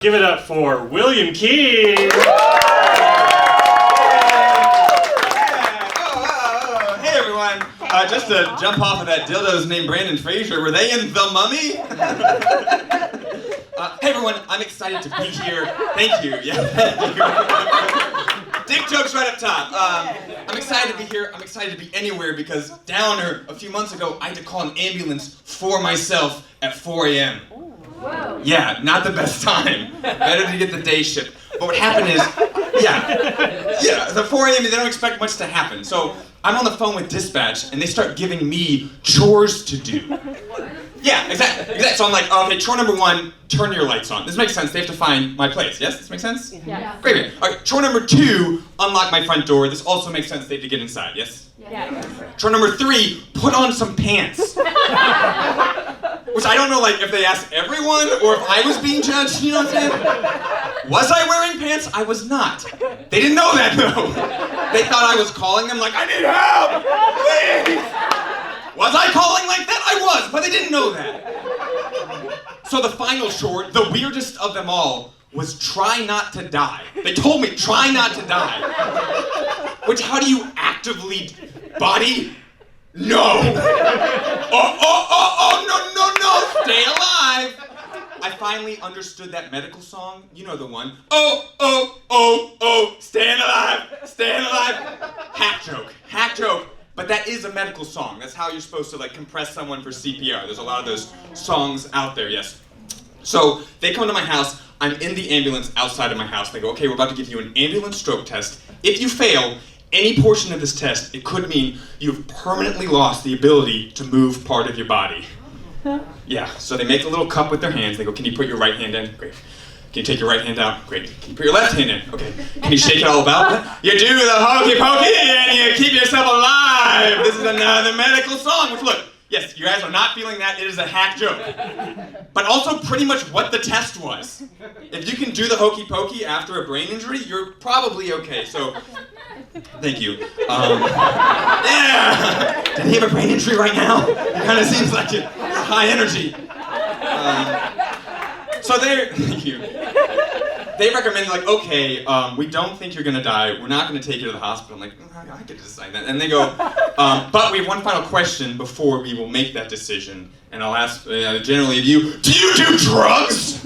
Give it up for William Kean. Hey everyone, just to jump off of that dildos named Brandon Fraser, were they in The Mummy? Hey everyone, I'm excited to be here. Thank you. Yeah, thank you. Dick jokes right up top. I'm excited to be here. I'm excited to be anywhere because Downer, a few months ago, I had to call an ambulance for myself at 4 a.m. Whoa. Yeah, not the best time. Better to get the day shift. But what happened is, the 4 a.m. they don't expect much to happen. So I'm on the phone with dispatch and they start giving me chores to do. Yeah, exactly. So I'm like, okay, chore number 1, turn your lights on. This makes sense. They have to find my place. Yes, this makes sense? Yeah. Great. All right, chore number 2, unlock my front door. This also makes sense. They have to get inside. Yes? Yeah. Chore number 3, put on some pants. Which I don't know, like, if they asked everyone or if I was being judged, you know what I'm saying? Was I wearing pants? I was not. They didn't know that, though. They thought I was calling them like, I need help! Please! Was I calling like that? I was, but they didn't know that. So the final chore, the weirdest of them all, was try not to die. They told me, try not to die. Which, how do you actively, body? No! No, stay alive! I finally understood that medical song. You know the one. Staying alive. Hack joke. But that is a medical song. That's how you're supposed to like compress someone for CPR. There's a lot of those songs out there, yes. So they come to my house. I'm in the ambulance outside of my house. They go, okay, we're about to give you an ambulance stroke test. If you fail any portion of this test, it could mean you've permanently lost the ability to move part of your body. Yeah, so they make a little cup with their hands. They go, can you put your right hand in? Great. Can you take your right hand out? Great. Can you put your left hand in? Okay. Can you shake it all about? You do the hokey pokey and you keep yourself alive. This is another medical song. Which, look, yes, you guys are not feeling that. It is a hack joke. But also pretty much what the test was. If you can do the hokey pokey after a brain injury, you're probably okay. So, thank you. Yeah! Did he have a brain injury right now? It kind of seems like it. High energy. So thank you. They recommend like, okay, we don't think you're gonna die. We're not gonna take you to the hospital. I'm like, I could decide that. And they go, but we have one final question before we will make that decision. And I'll ask generally of you, do you do drugs?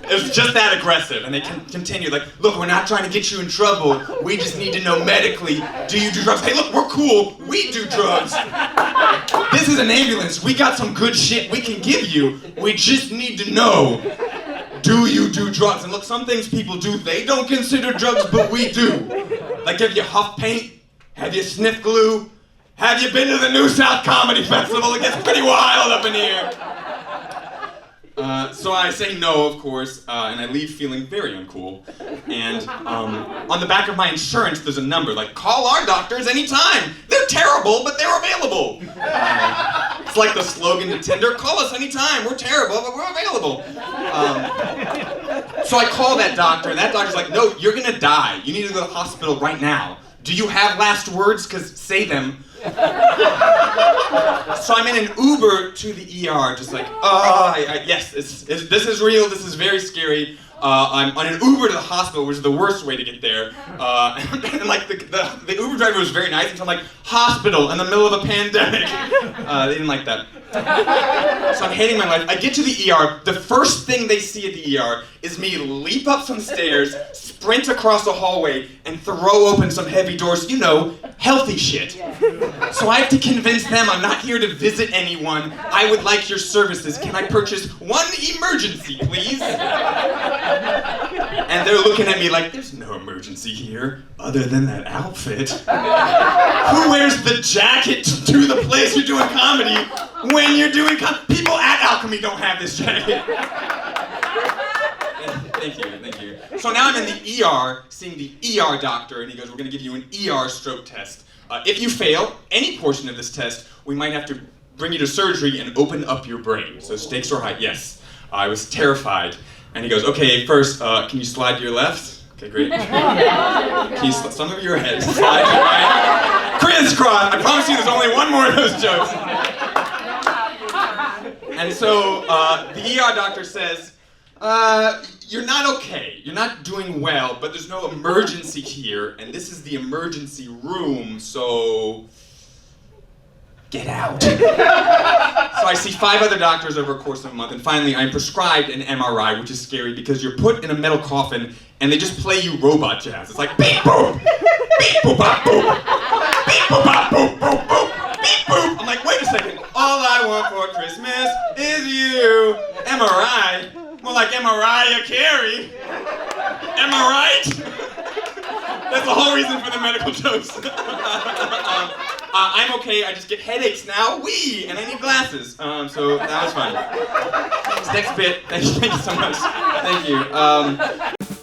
It's just that aggressive. And they continue like, look, we're not trying to get you in trouble. We just need to know medically, do you do drugs? Hey, look, we're cool. We do drugs. This is an ambulance. We got some good shit we can give you. We just need to know, do you do drugs? And look, some things people do, they don't consider drugs, but we do. Like, have you huffed paint? Have you sniffed glue? Have you been to the New South Comedy Festival? It gets pretty wild up in here. So I say no, of course, and I leave feeling very uncool. And on the back of my insurance, there's a number, like, call our doctors anytime. They're terrible, but they're available. It's like the slogan to Tinder, call us anytime. We're terrible, but we're available. So I call that doctor, and that doctor's like, no, you're gonna die. You need to go to the hospital right now. Do you have last words? Because say them. So I'm in an Uber to the ER, just like, yes, this is real, this is very scary. I'm on an Uber to the hospital, which is the worst way to get there. And like the Uber driver was very nice, until I'm like, hospital in the middle of a pandemic. They didn't like that. So I'm hating my life. I get to the ER, the first thing they see at the ER is me leap up some stairs, sprint across a hallway, and throw open some heavy doors, you know, healthy shit. So I have to convince them I'm not here to visit anyone. I would like your services. Can I purchase one emergency, please? And they're looking at me like, there's no emergency here, other than that outfit. Who wears the jacket to the place you're doing comedy when you're doing people at Alchemy don't have this jacket. Thank you. So now I'm in the ER, seeing the ER doctor, and he goes, we're gonna give you an ER stroke test. If you fail any portion of this test, we might have to bring you to surgery and open up your brain. So stakes are high, yes. I was terrified. And he goes, okay, first, can you slide to your left? Okay, great. Can you some of your head slide to your right? Crisscross! I promise you there's only one more of those jokes. And so the ER doctor says, You're not okay. You're not doing well, but there's no emergency here, and this is the emergency room, so get out. So I see 5 other doctors over a course of a month, and finally I'm prescribed an MRI, which is scary because you're put in a metal coffin and they just play you robot jazz. It's like beep boop, beep boop bop boop, beep boop bop boop boop boop, beep boop. I'm like, wait a second. All I want for Christmas is you. MRI? More like Mariah Carey. Am I right? That's the whole reason for the medical jokes. I'm okay, I just get headaches now, and I need glasses. So that was fun. This next bit, thank you so much. Thank you.